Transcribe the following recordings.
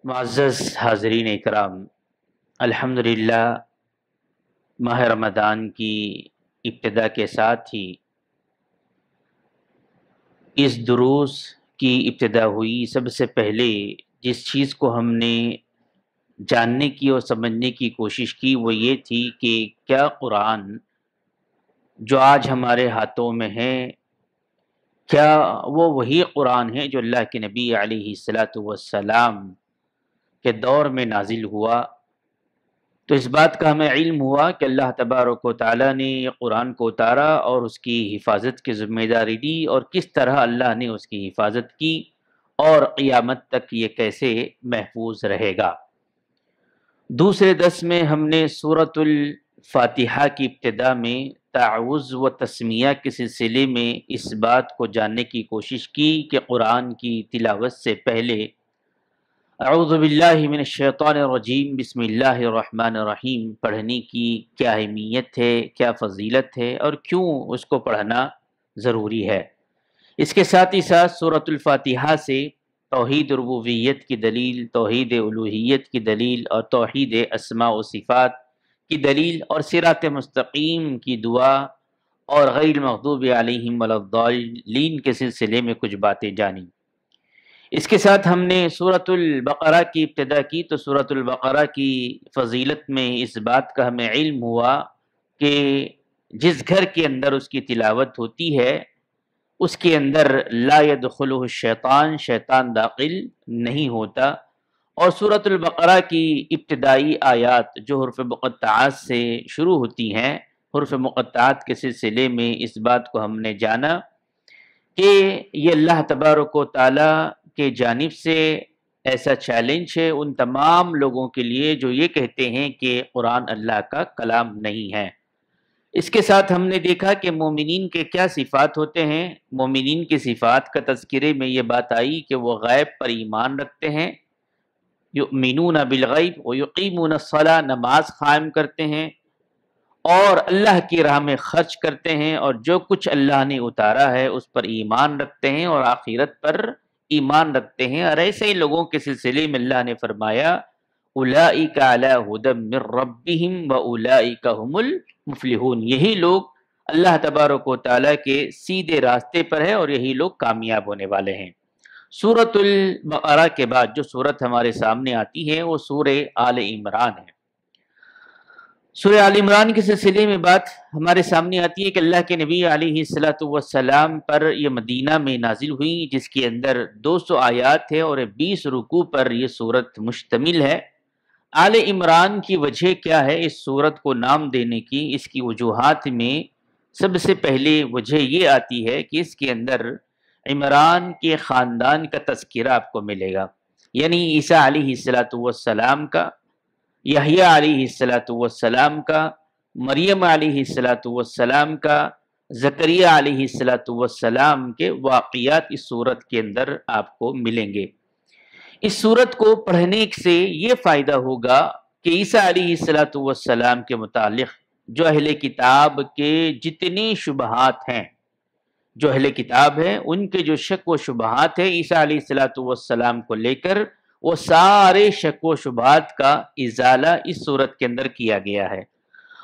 معزز حاضرین اکرام، الحمدللہ ماہ رمضان کی ابتدا کے ساتھ ہی اس دروس کی ابتدا ہوئی۔ سب سے پہلے جس چیز کو ہم نے جاننے کی اور سمجھنے کی کوشش کی وہ یہ تھی کہ کیا قرآن جو آج ہمارے ہاتھوں میں ہے، کیا وہ وہی قرآن ہے جو اللہ کے نبی علیہ الصلاۃ والسلام کے دور میں نازل ہوا؟ تو اس بات کا ہمیں علم ہوا کہ اللہ تبارک و تعالیٰ نے یہ قرآن کو اتارا اور اس کی حفاظت کی ذمہ داری دی، اور کس طرح اللہ نے اس کی حفاظت کی اور قیامت تک یہ کیسے محفوظ رہے گا۔ دوسرے درس میں ہم نے سورۃ الفاتحہ کی ابتدا میں تعوذ و تسمیہ کے سلسلے میں اس بات کو جاننے کی کوشش کی کہ قرآن کی تلاوت سے پہلے اعوذ باللہ من الشیطان الرجیم بسم اللہ الرحمن الرحیم پڑھنے کی کیا اہمیت ہے، کیا فضیلت ہے، اور کیوں اس کو پڑھنا ضروری ہے۔ اس کے ساتھ ہی ساتھ سورۃ الفاتحہ سے توحید ربوبیت کی دلیل، توحید الوہیت کی دلیل، اور توحید اسماء و صفات کی دلیل، اور صراط مستقیم کی دعا، اور غیر المغضوب علیہم ولا الضالین کے سلسلے میں کچھ باتیں جانی۔ اس کے ساتھ ہم نے سورۃ البقرہ کی ابتدا کی، تو سورۃ البقرہ کی فضیلت میں اس بات کا ہمیں علم ہوا کہ جس گھر کے اندر اس کی تلاوت ہوتی ہے اس کے اندر لا يدخلہ الشیطان، شیطان داخل نہیں ہوتا۔ اور سورۃ البقرہ کی ابتدائی آیات جو حروف مقطعات سے شروع ہوتی ہیں، حروف مقطعات کے سلسلے میں اس بات کو ہم نے جانا کہ یہ اللہ تبارک و تعالی کے جانب سے ایسا چیلنج ہے ان تمام لوگوں کے لیے جو یہ کہتے ہیں کہ قرآن اللہ کا کلام نہیں ہے۔ اس کے ساتھ ہم نے دیکھا کہ مومنین کے کیا صفات ہوتے ہیں۔ مومنین کی صفات کا تذکرے میں یہ بات آئی کہ وہ غیب پر ایمان رکھتے ہیں، یؤمنون بالغیب ویقیمون الصلاۃ، نماز قائم کرتے ہیں اور اللہ کی راہ میں خرچ کرتے ہیں، اور جو کچھ اللہ نے اتارا ہے اس پر ایمان رکھتے ہیں اور آخرت پر ایمان رکھتے ہیں۔ اور ایسے ہی لوگوں کے سلسلے میں اللہ نے فرمایا اولئک علی ھدی من ربہم واولئک ھم المفلحون، یہی لوگ اللہ تبارک و تعالیٰ کے سیدھے راستے پر ہے اور یہی لوگ کامیاب ہونے والے ہیں۔ سورۃ البقرہ کے بعد جو سورت ہمارے سامنے آتی ہے وہ سورہ آل عمران ہے۔ سورہ آل عمران کے سلسلے میں بات ہمارے سامنے آتی ہے کہ اللہ کے نبی علیہ الصلاۃ والسلام پر یہ مدینہ میں نازل ہوئی، جس کے اندر 200 آیات ہے اور 20 رکوع پر یہ سورت مشتمل ہے۔ آل عمران کی وجہ کیا ہے اس سورت کو نام دینے کی؟ اس کی وجوہات میں سب سے پہلے وجہ یہ آتی ہے کہ اس کے اندر عمران کے خاندان کا تذکرہ آپ کو ملے گا، یعنی عیسیٰ علیہ الصلاۃ والسلام کا، یحییٰ علیہ الصلاۃ والسلام کا، مریم علیہ الصلاۃ والسلام کا، زکریا علیہ الصلاۃ والسلام کے واقعات اس سورت کے اندر آپ کو ملیں گے۔ اس سورت کو پڑھنے سے یہ فائدہ ہوگا کہ عیسیٰ علیہ الصلاۃ والسلام کے متعلق جو اہل کتاب کے جتنے شبہات ہیں، جو اہل کتاب ہیں ان کے جو شک و شبہات ہیں عیسیٰ علیہ الصلاۃ والسلام کو لے کر، وہ سارے شک و شبہات کا ازالہ اس سورت کے اندر کیا گیا ہے۔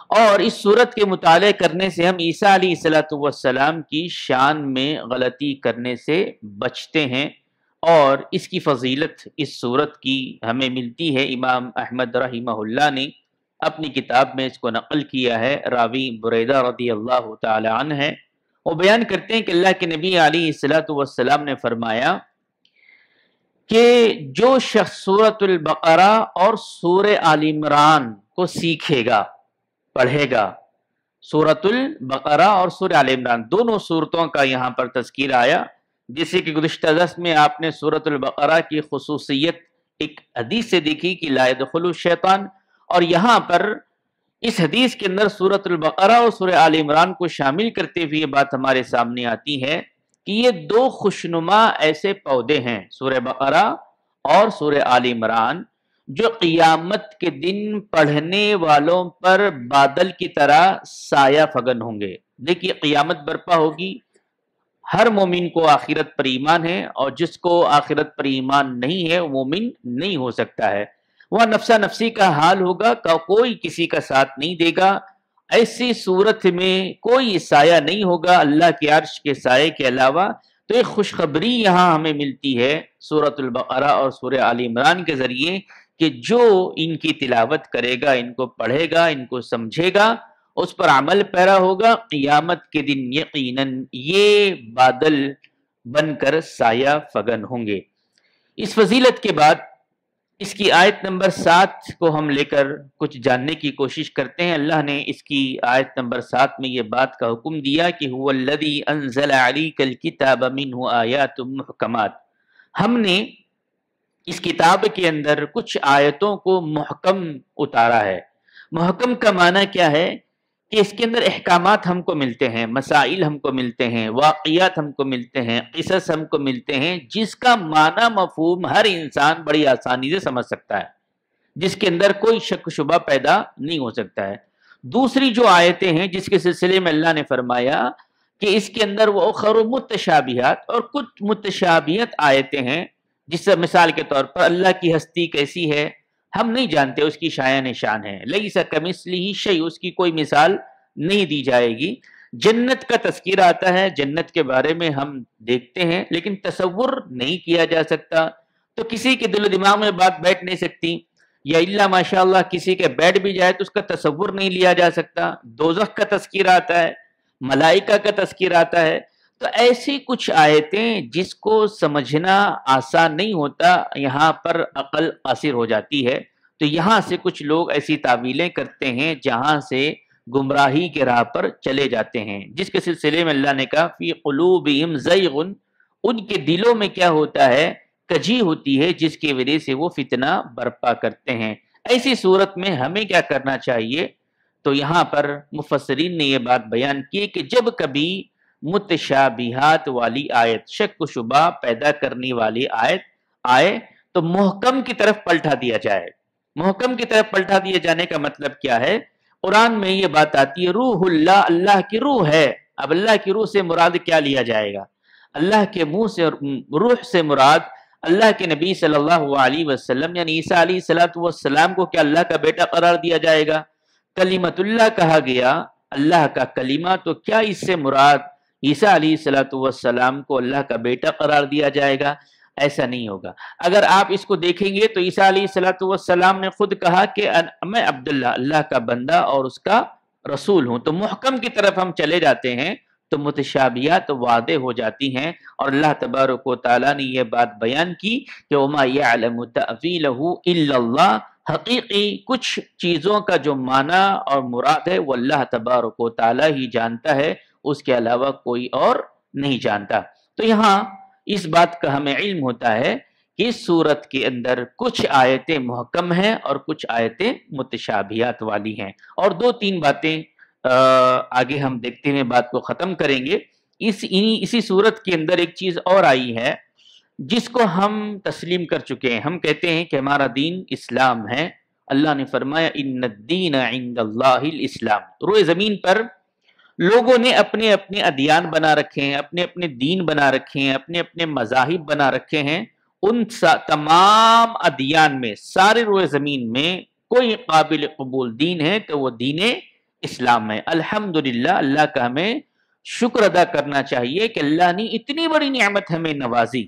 اور اس سورت کے مطالعے کرنے سے ہم عیسیٰ علیہ الصلاۃ والسلام کی شان میں غلطی کرنے سے بچتے ہیں، اور اس کی فضیلت اس سورت کی ہمیں ملتی ہے۔ امام احمد رحمہ اللہ نے اپنی کتاب میں اس کو نقل کیا ہے، راوی بریدہ رضی اللہ تعالی عنہ ہے، وہ بیان کرتے ہیں کہ اللہ کے نبی علیہ الصلاۃ والسلام نے فرمایا کہ جو شخص سورۃ البقرہ اور سورہ آل عمران کو سیکھے گا، پڑھے گا، سورۃ البقرہ اور سورہ آل عمران دونوں سورتوں کا یہاں پر تذکیر آیا، جیسے کہ گزشتہ درس میں آپ نے سورۃ البقرہ کی خصوصیت ایک حدیث سے دیکھی کہ لا يدخل الشیطان، اور یہاں پر اس حدیث کے اندر سورۃ البقرہ اور سورہ آل عمران کو شامل کرتے ہوئے یہ بات ہمارے سامنے آتی ہے کہ یہ دو خوشنما ایسے پودے ہیں، سورہ بقرہ اور سورہ آل عمران، جو قیامت کے دن پڑھنے والوں پر بادل کی طرح سایہ فگن ہوں گے۔ دیکھیے قیامت برپا ہوگی، ہر مومن کو آخرت پر ایمان ہے، اور جس کو آخرت پر ایمان نہیں ہے وہ مومن نہیں ہو سکتا ہے۔ وہ نفسا نفسی کا حال ہوگا، کوئی کسی کا ساتھ نہیں دے گا۔ ایسی صورت میں کوئی سایہ نہیں ہوگا اللہ کے عرش کے سائے کے علاوہ۔ تو ایک خوشخبری یہاں ہمیں ملتی ہے سورۃ البقرہ اور سورہ آل عمران کے ذریعے کہ جو ان کی تلاوت کرے گا، ان کو پڑھے گا، ان کو سمجھے گا، اس پر عمل پیرا ہوگا، قیامت کے دن یقیناً یہ بادل بن کر سایہ فگن ہوں گے۔ اس فضیلت کے بعد اس کی آیت نمبر 7 کو ہم لے کر کچھ جاننے کی کوشش کرتے ہیں۔ اللہ نے اس کی آیت نمبر 7 میں یہ بات کا حکم دیا کہ هو الذی انزل علیک الکتاب منہ آیات محکمات، ہم نے اس کتاب کے اندر کچھ آیتوں کو محکم اتارا ہے۔ محکم کا معنی کیا ہے کہ اس کے اندر احکامات ہم کو ملتے ہیں، مسائل ہم کو ملتے ہیں، واقعات ہم کو ملتے ہیں، قصص ہم کو ملتے ہیں، جس کا معنی مفہوم ہر انسان بڑی آسانی سے سمجھ سکتا ہے، جس کے اندر کوئی شک و شبہ پیدا نہیں ہو سکتا ہے۔ دوسری جو آیتیں ہیں جس کے سلسلے میں اللہ نے فرمایا کہ اس کے اندر وہ اخر متشابہات، اور کچھ متشابہت آیتیں ہیں، جس سے مثال کے طور پر اللہ کی ہستی کیسی ہے ہم نہیں جانتے، اس کی شایان نشان ہے، لیس کمثلہ شیء، اس کی کوئی مثال نہیں دی جائے گی۔ جنت کا تذکرہ آتا ہے، جنت کے بارے میں ہم دیکھتے ہیں لیکن تصور نہیں کیا جا سکتا، تو کسی کے دل و دماغ میں بات بیٹھ نہیں سکتی، یا الا ماشاء اللہ کسی کے بیٹھ بھی جائے تو اس کا تصور نہیں لیا جا سکتا۔ دوزخ کا تذکرہ آتا ہے، ملائکہ کا تذکرہ آتا ہے، تو ایسی کچھ آیتیں جس کو سمجھنا آسان نہیں ہوتا، یہاں پر عقل قاصر ہو جاتی ہے، تو یہاں سے کچھ لوگ ایسی تعویلیں کرتے ہیں جہاں سے گمراہی کے راہ پر چلے جاتے ہیں، جس کے سلسلے میں اللہ نے کہا فی قلوبہم زیغ، ان کے دلوں میں کیا ہوتا ہے، کجی ہوتی ہے، جس کی وجہ سے وہ فتنہ برپا کرتے ہیں۔ ایسی صورت میں ہمیں کیا کرنا چاہیے؟ تو یہاں پر مفسرین نے یہ بات بیان کی کہ جب کبھی متشابہات والی آیت، شک و شبہ پیدا کرنے والی آیت آئے تو محکم کی طرف پلٹا دیا جائے۔ محکم کی طرف پلٹا دیے جانے کا مطلب کیا ہے؟ قرآن میں یہ بات آتی ہے روح اللہ، اللہ کی روح ہے۔ اب اللہ کی روح سے مراد کیا لیا جائے گا؟ اللہ کے منہ سے روح سے مراد اللہ کے نبی صلی اللہ علیہ وسلم یعنی عیسیٰ علیہ السلام کو کیا اللہ کا بیٹا قرار دیا جائے گا؟ کلمت اللہ کہا گیا، اللہ کا کلمہ، تو کیا اس سے مراد عیسیٰ علیہ السلام کو اللہ کا بیٹا قرار دیا جائے گا؟ ایسا نہیں ہوگا۔ اگر آپ اس کو دیکھیں گے تو عیسیٰ علیہ السلام نے خود کہا کہ میں عبداللہ، اللہ کا بندہ اور اس کا رسول ہوں۔ تو محکم کی طرف ہم چلے جاتے ہیں تو متشابہات واضح ہو جاتی ہیں، اور اللہ تبارک و تعالیٰ نے یہ بات بیان کی کہ وَمَا يَعْلَمُ تَأْوِيلَهُ إِلَّا اللَّهُ، حقیقی کچھ چیزوں کا جو معنی اور مراد ہے وہ اللہ تبارک و تعالیٰ ہی جانتا ہے، اس کے علاوہ کوئی اور نہیں جانتا۔ تو یہاں اس بات کا ہمیں علم ہوتا ہے کہ اس صورت کے اندر کچھ آیتیں محکم ہیں اور کچھ آیتیں متشابہات والی ہیں، اور دو تین باتیں آگے ہم دیکھتے ہوئے بات کو ختم کریں گے۔ اسی صورت کے اندر ایک چیز اور آئی ہے جس کو ہم تسلیم کر چکے ہیں، ہم کہتے ہیں کہ ہمارا دین اسلام ہے۔ اللہ نے فرمایا ان الدین عند اللہ الاسلام۔ روئے زمین پر لوگوں نے اپنے اپنے ادیان بنا رکھے ہیں، اپنے اپنے دین بنا رکھے ہیں، اپنے اپنے مذاہب بنا رکھے ہیں۔ ان تمام ادیان میں، سارے روئے زمین میں کوئی قابل قبول دین ہے تو وہ دین اسلام ہے۔ الحمدللہ، اللہ کا ہمیں شکر ادا کرنا چاہیے کہ اللہ نے اتنی بڑی نعمت ہمیں نوازی،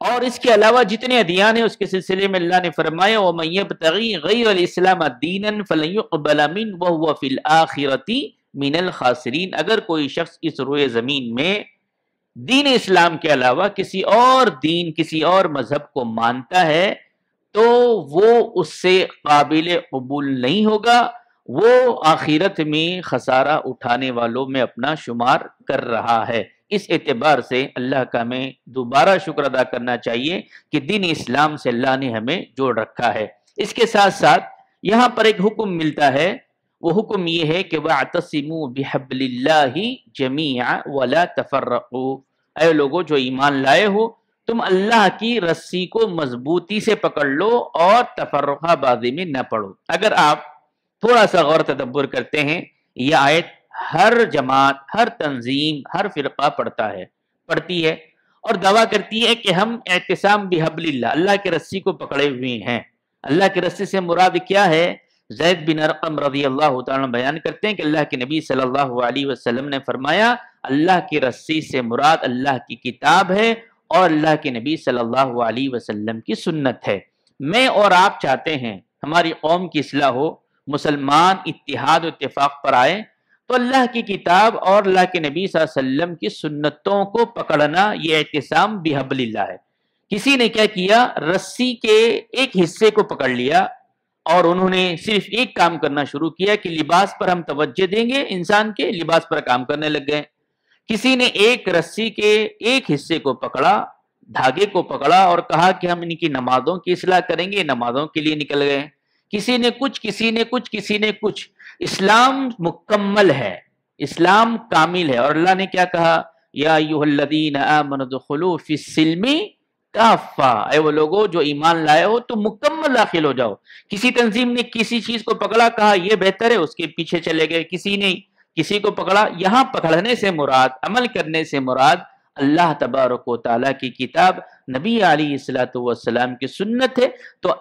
اور اس کے علاوہ جتنے ادیان ہیں اس کے سلسلے میں اللہ نے فرمایا وَمَن يَبْتَغِي غَيْرَ الْإِسْلَامَ دِينًا فَلَن يُقْبَلَ مِنْهُ وَهُوَ فِي الْآخِرَةِ مِنَ الْخَاسِرِينَ۔ اگر کوئی شخص اس روئے زمین میں دین اسلام کے علاوہ کسی اور دین، کسی اور مذہب کو مانتا ہے تو وہ اس سے قابل قبول نہیں ہوگا، وہ آخرت میں خسارہ اٹھانے والوں میں اپنا شمار کر رہا ہے۔ اس اعتبار سے اللہ کا ہمیں دوبارہ شکر ادا کرنا چاہیے کہ دین اسلام سے اللہ نے ہمیں جوڑ رکھا ہے۔ اس کے ساتھ ساتھ یہاں پر ایک حکم ملتا ہے، وہ حکم یہ ہے کہ وَاعْتَصِمُوا بِحَبْلِ اللَّهِ جَمِيعًا وَلَا تَفَرَّقُوا۔ اے لوگو جو ایمان لائے ہو، تم اللہ کی رسی کو مضبوطی سے پکڑ لو اور تفرقہ بازی میں نہ پڑو۔ اگر آپ تھوڑا سا غور تدبر کرتے ہیں، یہ آیت ہر جماعت، ہر تنظیم، ہر فرقہ پڑھتا ہے، پڑھتی ہے اور دعویٰ کرتی ہے کہ ہم اعتصام بحبل اللہ، اللہ کے رسی کو پکڑے ہوئے ہیں۔ اللہ کے رسی سے مراد کیا ہے؟ زید بن ارقم رضی اللہ تعالیٰ بیان کرتے ہیں کہ اللہ کے نبی صلی اللہ علیہ وسلم نے فرمایا اللہ کی رسی سے مراد اللہ کی کتاب ہے اور اللہ کے نبی صلی اللہ علیہ وسلم کی سنت ہے۔ میں اور آپ چاہتے ہیں ہماری قوم کی اصلاح ہو، مسلمان اتحاد و اتفاق پر آئے، تو اللہ کی کتاب اور اللہ کے نبی صلی اللہ علیہ وسلم کی سنتوں کو پکڑنا یہ اعتصام بحبل اللہ ہے۔ کسی نے کیا کیا؟ رسی کے ایک حصے کو پکڑ لیا اور انہوں نے صرف ایک کام کرنا شروع کیا کہ لباس پر ہم توجہ دیں گے، انسان کے لباس پر کام کرنے لگ گئے۔ کسی نے ایک رسی کے ایک حصے کو پکڑا، دھاگے کو پکڑا اور کہا کہ ہم ان کی نمازوں کی اصلاح کریں گے، نمازوں کے لیے نکل گئے۔ کسی نے کچھ، کسی نے کچھ، کسی نے کچھ۔ اسلام مکمل ہے، اسلام کامل ہے، اور اللہ نے کیا کہا؟ یا ایھا الذین آمنوا ادخلوا فی السلم کافہ، اے وہ لوگوں جو ایمان لائے ہو تو مکمل داخل ہو جاؤ۔ کسی تنظیم نے کسی چیز کو پکڑا، کہا یہ بہتر ہے، اس کے پیچھے چلے گئے۔ کسی نے کسی کو پکڑا۔ یہاں پکڑنے سے مراد، عمل کرنے سے مراد اللہ تبارک و تعالیٰ کی کتاب، نبی علیہ الصلوۃ والسلام کی سنت ہے۔ تو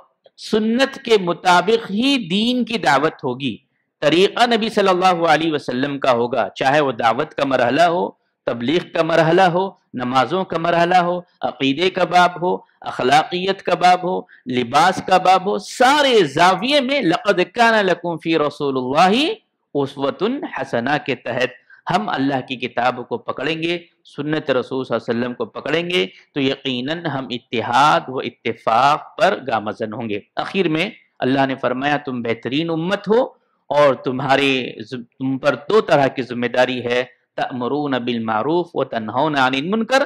سنت کے مطابق ہی دین کی دعوت ہوگی، طریقہ نبی صلی اللہ علیہ وسلم کا ہوگا، چاہے وہ دعوت کا مرحلہ ہو، تبلیغ کا مرحلہ ہو، نمازوں کا مرحلہ ہو، عقیدے کا باب ہو، اخلاقیت کا باب ہو، لباس کا باب ہو، سارے زاویے میں لقد کان لکم فی رسول اللہ اسوۃ حسنہ کے تحت ہم اللہ کی کتاب کو پکڑیں گے، سنت رسول صلی اللہ علیہ وسلم کو پکڑیں گے تو یقیناً ہم اتحاد و اتفاق پر گامزن ہوں گے۔ آخر میں اللہ نے فرمایا تم بہترین امت ہو اور تم پر دو طرح کی ذمہ داری ہے، تأمرون بالمعروف و تنہون عن المنکر،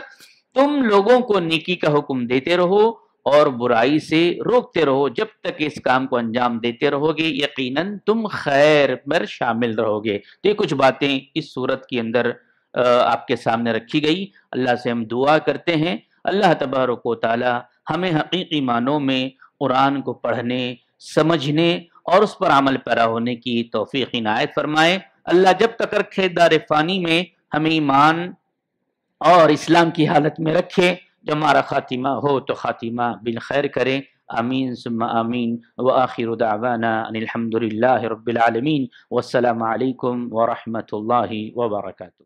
تم لوگوں کو نیکی کا حکم دیتے رہو اور برائی سے روکتے رہو، جب تک اس کام کو انجام دیتے رہو گے یقیناً تم خیر پر شامل رہو گے۔ تو یہ کچھ باتیں اس صورت کے اندر آپ کے سامنے رکھی گئی۔ اللہ سے ہم دعا کرتے ہیں اللہ تبارک و تعالی ہمیں حقیقی معنوں میں قرآن کو پڑھنے، سمجھنے اور اس پر عمل پیرا ہونے کی توفیق عنایت فرمائے۔ اللہ جب تک رکھے دار فانی میں ہمیں ایمان اور اسلام کی حالت میں رکھے، جب ہمارا خاتمہ ہو تو خاتمہ بالخیر کرے۔ آمین ثم آمین، وآخر دعوانا ان الحمد للہ رب العالمین، والسلام علیکم ورحمۃ اللہ وبرکاتہ۔